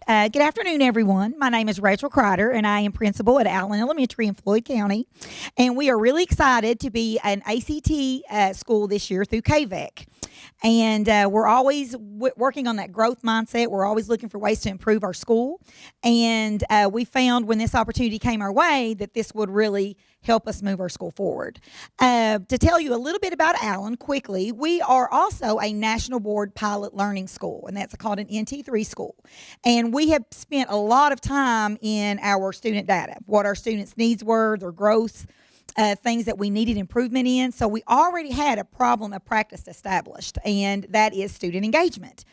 Good afternoon, everyone. My name is Rachel Crider, and I am principal at Allen Elementary in Floyd County. And we are really excited to be an ACT school this year through KVEC. And we're always working on that growth mindset. We're always looking for ways to improve our school. And we found when this opportunity came our way that this would really help us move our school forward. To tell you a little bit about Allen quickly, we are also a National Board Pilot Learning School, and that's called an NT3 school. And we have spent a lot of time in our student data, what our students' needs were, their growth, things that we needed improvement in. So we already had a problem of practice established, and that is student engagement.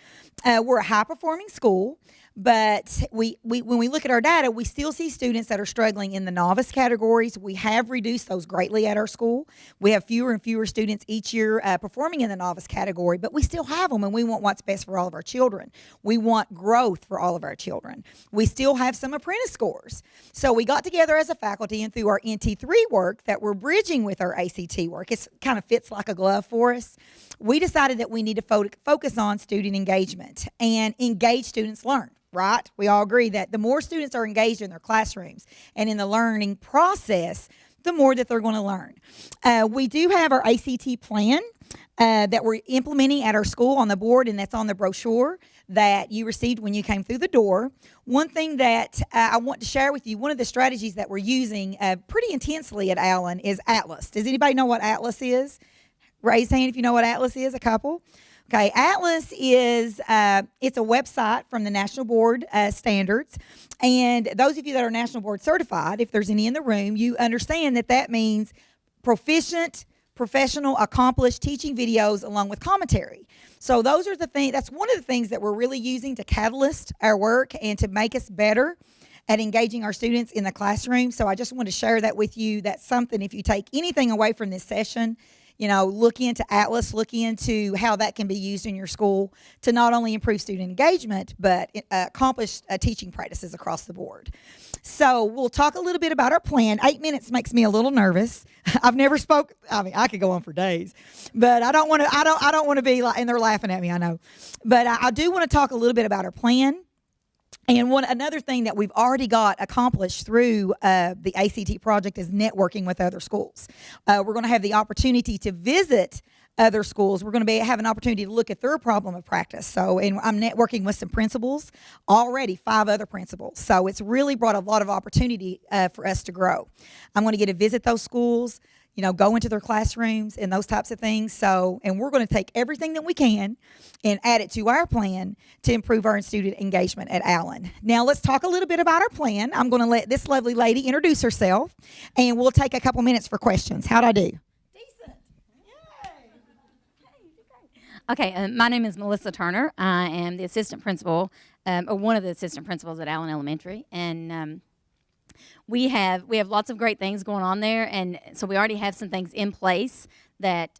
We're a high-performing school, but when we look at our data, we still see students that are struggling in the novice categories. We have reduced those greatly at our school. We have fewer and fewer students each year performing in the novice category, but we still have them, and we want what's best for all of our children. We want growth for all of our children. We still have some apprentice scores. So we got together as a faculty, and through our NT3 work that we're bridging with our ACT work, it kind of fits like a glove for us. We decided that we need to focus on student engagement, and engaged students learn. Right? We all agree that the more students are engaged in their classrooms and in the learning process, the more that they're going to learn. We do have our ACT plan that we're implementing at our school on the board, and that's on the brochure that you received when you came through the door. One thing that I want to share with you, one of the strategies that we're using pretty intensely at Allen is Atlas. Does anybody know what Atlas is? Raise hand if you know what Atlas is, a couple. Okay, Atlas is it's a website from the National Board standards, and those of you that are National Board certified, if there's any in the room, you understand that that means proficient, professional, accomplished teaching videos along with commentary. So those are the things. That's one of the things that we're really using to catalyst our work and to make us better at engaging our students in the classroom. So I just want to share that with you. That's something, if you take anything away from this session, look into Atlas, look into how that can be used in your school to not only improve student engagement, but accomplish teaching practices across the board. So we'll talk a little bit about our plan. 8 minutes makes me a little nervous. I've never spoke. I mean, I could go on for days, but I don't want to. I don't want to be like, and they're laughing at me. I know, but I do want to talk a little bit about our plan. And another thing that we've already got accomplished through the ACT project is networking with other schools. We're going to have the opportunity to visit other schools. We're going to have an opportunity to look at their problem of practice. And I'm networking with some principals already, 5 other principals. So it's really brought a lot of opportunity for us to grow. I'm going to get to visit those schools, go into their classrooms and those types of things. So, and we're going to take everything that we can and add it to our plan to improve our student engagement at Allen. Now, let's talk a little bit about our plan. I'm going to let this lovely lady introduce herself, and we'll take a couple minutes for questions. How'd I do? Decent. Yay. Okay, my name is Melissa Turner. I am the assistant principal, or one of the assistant principals at Allen Elementary, and we have lots of great things going on there, and so we already have some things in place that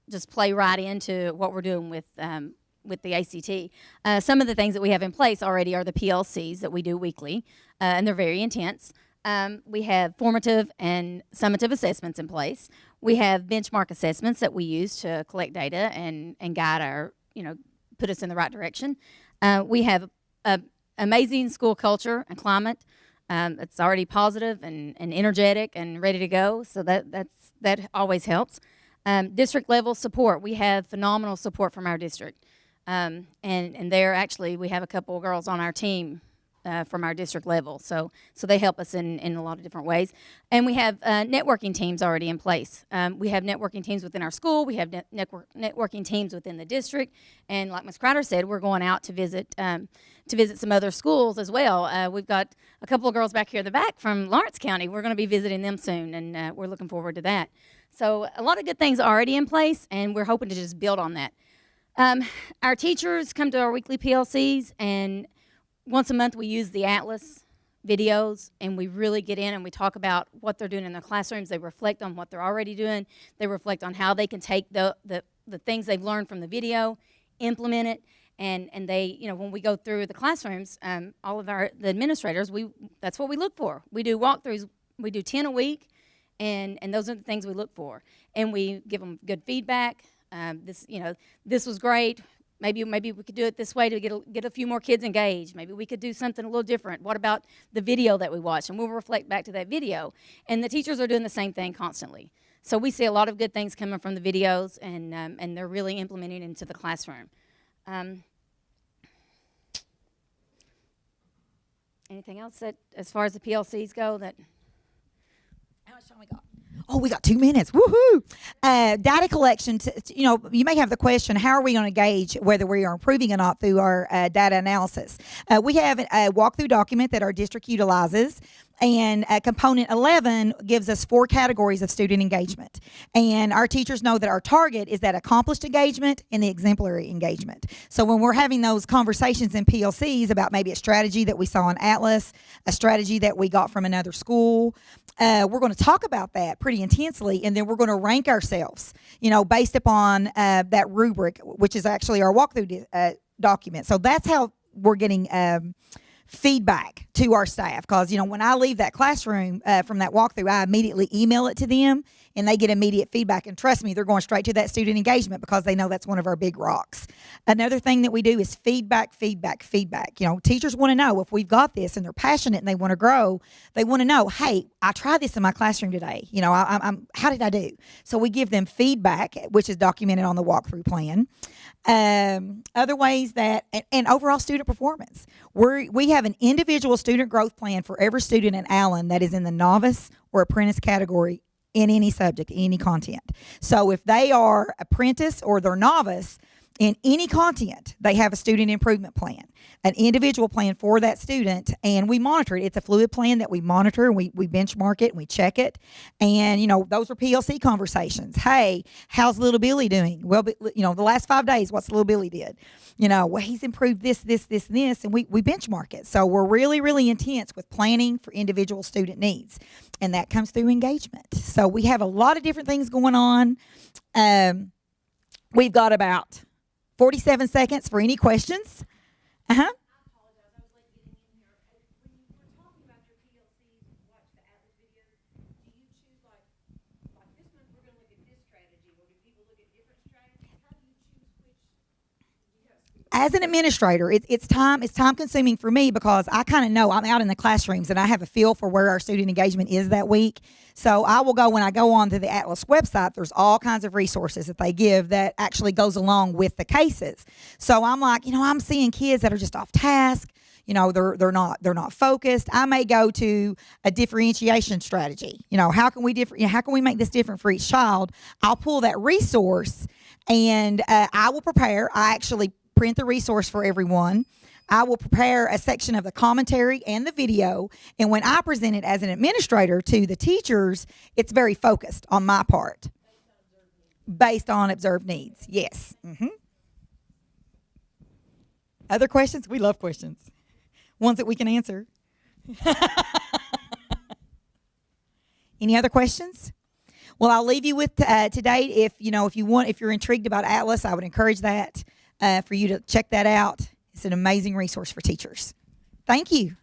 just play right into what we're doing with the ACT. Some of the things that we have in place already are the PLCs that we do weekly, and they're very intense. We have formative and summative assessments in place. We have benchmark assessments that we use to collect data and guide our, put us in the right direction. We have an amazing school culture and climate. It's already positive and energetic and ready to go, so that always helps. District level support, we have phenomenal support from our district, and there actually we have a couple of girls on our team from our district level, so they help us in a lot of different ways. And we have networking teams already in place. We have networking teams within our school. We have networking teams within the district, and like Ms. Crider said, we're going out to visit some other schools as well. We've got a couple of girls back here in the back from Lawrence County. We're going to be visiting them soon, and we're looking forward to that. So a lot of good things already in place, and we're hoping to just build on that. Our teachers come to our weekly PLCs, and once a month we use the Atlas videos, and we really get in and we talk about what they're doing in their classrooms. They reflect on what they're already doing. They reflect on how they can take the things they've learned from the video, implement it, and they, when we go through the classrooms, all of the administrators, that's what we look for. We do walkthroughs. We do 10 a week, and those are the things we look for. And we give them good feedback. This was great. Maybe we could do it this way to get a few more kids engaged. Maybe we could do something a little different. What about the video that we watch? And we'll reflect back to that video. And the teachers are doing the same thing constantly. So we see a lot of good things coming from the videos, and they're really implementing it into the classroom. Anything else that, as far as the PLCs go, that? How much time we got? Oh, we got 2 minutes. Woohoo! Data collection. You may have the question: how are we going to gauge whether we are improving or not through our data analysis? We have a walkthrough document that our district utilizes. And component 11 gives us 4 categories of student engagement. And our teachers know that our target is that accomplished engagement and the exemplary engagement. So when we're having those conversations in PLCs about maybe a strategy that we saw in Atlas, a strategy that we got from another school, we're going to talk about that pretty intensely, and then we're going to rank ourselves, based upon that rubric, which is actually our walkthrough document. So that's how we're getting feedback to our staff, because when I leave that classroom from that walkthrough, I immediately email it to them and they get immediate feedback. And trust me, they're going straight to that student engagement because they know that's one of our big rocks. Another thing that we do is feedback. Teachers want to know if we've got this and they're passionate and they want to grow. They want to know, hey, I tried this in my classroom today. How did I do? So we give them feedback, which is documented on the walkthrough plan. Other ways that, and overall student performance. We have an individual student growth plan for every student in Allen that is in the novice or apprentice category in any subject, any content. So if they are apprentice or they're novice in any content, they have a student improvement plan, an individual plan for that student, and we monitor it. It's a fluid plan that we monitor, and we benchmark it, and we check it. And, those are PLC conversations. Hey, how's little Billy doing? Well, the last 5 days, what's little Billy did? Well, he's improved this, and this, and we benchmark it. So we're really, really intense with planning for individual student needs, and that comes through engagement. So we have a lot of different things going on. We've got about 47 seconds for any questions. I apologize. I was late getting in here. When you were talking about your PLCs, watch the Atlas videos, do you choose like this month we're going to look at this strategy, or do people look at different strategies? How do you choose which? As an administrator, it's time consuming for me, because I kind of know I'm out in the classrooms and I have a feel for where our student engagement is that week. So I will go, when I go on to the Atlas website, there's all kinds of resources that they give that actually goes along with the cases. So I'm like, I'm seeing kids that are just off task. They're not focused. I may go to a differentiation strategy. How can we make this different for each child? I'll pull that resource, and I will prepare. I actually print the resource for everyone. I will prepare a section of the commentary and the video, and when I present it as an administrator to the teachers, it's very focused on my part. Based on observed needs, yes. Mm-hmm. Other questions? We love questions. Ones that we can answer. Any other questions? Well, I'll leave you with today. If you're intrigued about Atlas, I would encourage that for you to check that out. It's an amazing resource for teachers. Thank you.